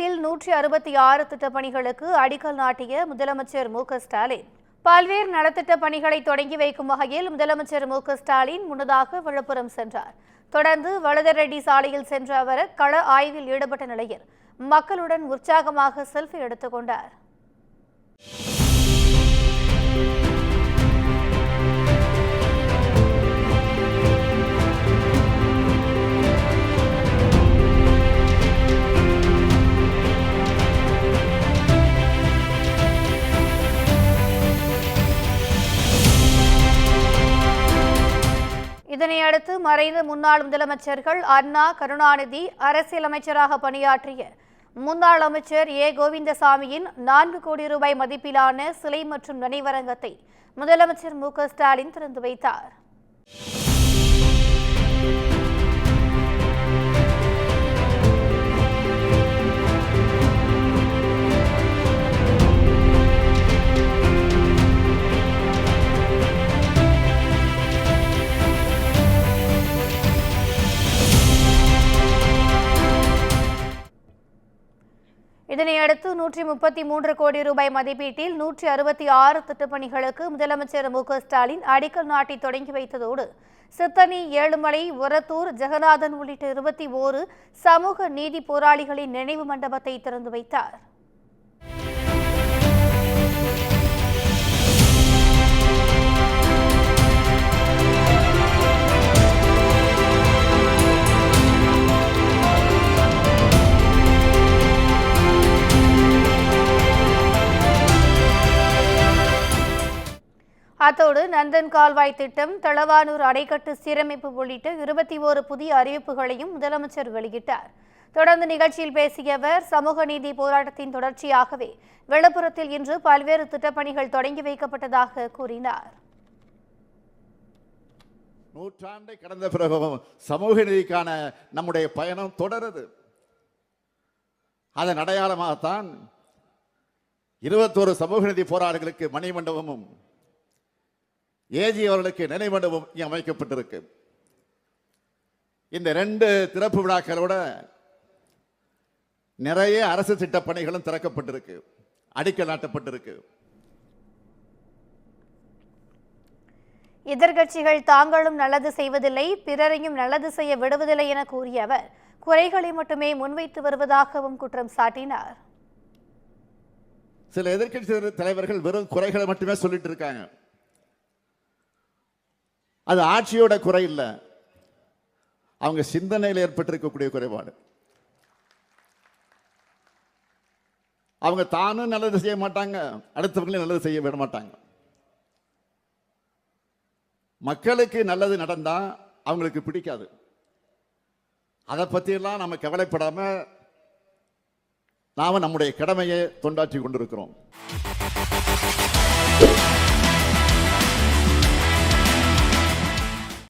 தமிழகத்தில் 166 திட்டப்பணிகளுக்கு அடிக்கல் நாட்டிய முதலமைச்சர் மு.க.ஸ்டாலின் பல்வேறு நலத்திட்ட பணிகளை தொடங்கி வைக்கும் வகையில் முதலமைச்சர் மு.க.ஸ்டாலின் முன்னதாக விழுப்புரம் சென்றார். தொடர்ந்து வழுதரெட்டி சாலையில் சென்ற அவர் கள ஆய்வில் ஈடுபட்ட நிலையில் மக்களுடன் உற்சாகமாக செல்ஃபி எடுத்துக் கொண்டார். இதனையடுத்து மறைந்த முன்னாள் முதலமைச்சர்கள் அண்ணா, கருணாநிதி, அரசியல் அமைச்சராக பணியாற்றிய முன்னாள் அமைச்சர் ஏ. கோவிந்தசாமியின் 4 கோடி ரூபாய் மதிப்பிலான சிலை மற்றும் நினைவரங்கத்தை முதலமைச்சர் மு.க.ஸ்டாலின் திறந்து வைத்தார். இதனையடுத்து 133 கோடி ரூபாய் மதிப்பீட்டில் 166 திட்டப்பணிகளுக்கு முதலமைச்சர் மு.க.ஸ்டாலின் அடிக்கல் நாட்டி தொடங்கி வைத்ததோடு சித்தனி, ஏழுமலை, ஒரத்தூர், ஜெகநாதன் உள்ளிட்ட 21 சமூக நீதி போராளிகளின் நினைவு மண்டபத்தை திறந்து வைத்தார். அத்தோடு நந்தன் கால்வாய் திட்டம், தளவானூர் அணைக்கட்டு சீரமைப்பு உள்ளிட்ட 21 புதிய அறிவிப்புகளையும் முதலமைச்சர் வெளியிட்டார். தொடர்ந்து நிகழ்ச்சியில் பேசிய அவர் சமூக நீதி போராட்டத்தின் தொடர்ச்சியாகவே விழுப்புரத்தில் இன்று பல்வேறு திட்டப்பணிகள் தொடங்கி வைக்கப்பட்டதாக கூறினார். நூற்றாண்டை கடந்த பிறகும் சமூக நீதிக்கான நம்முடைய பயணம் தொடருது. அதன் அடையாளமாகத்தான் 21 சமூக நீதி போராளிகளுக்கு மணிமண்டபமும் ஏஜி அவர்களுக்கு நினைவண்டமும் அமைக்கப்பட்டிருக்கு. இந்த 2 திறப்பு விழாக்களோட நிறைய அரசு திட்ட பணிகளும் திறக்கப்பட்டிருக்கு, அடிக்கல் நாட்டப்பட்டிருக்கு. எதிர்க்கட்சிகள் தாங்களும் நல்லது செய்வதில்லை, பிறரையும் நல்லது செய்ய விடுவதில்லை என கூறிய அவர் குறைகளை மட்டுமே முன்வைத்து வருவதாகவும் குற்றம் சாட்டினார். சில எதிர்க்கட்சி தலைவர்கள் வெறும் குறைகளை மட்டுமே சொல்லிட்டு இருக்காங்க. அது ஆட்சியோட குறை இல்லை, அவங்க சிந்தனையில் ஏற்பட்டிருக்கக்கூடிய குறைபாடு. அவங்க தானும் நல்லது செய்ய மாட்டாங்க, அடுத்தவங்களையும் நல்லது செய்ய விட மாட்டாங்க. மக்களுக்கு நல்லது நடந்தா அவங்களுக்கு பிடிக்காது. அதை பற்றியெல்லாம் நம்ம கவலைப்படாம நாம நம்முடைய கடமையை தொண்டாற்றி கொண்டிருக்கிறோம்.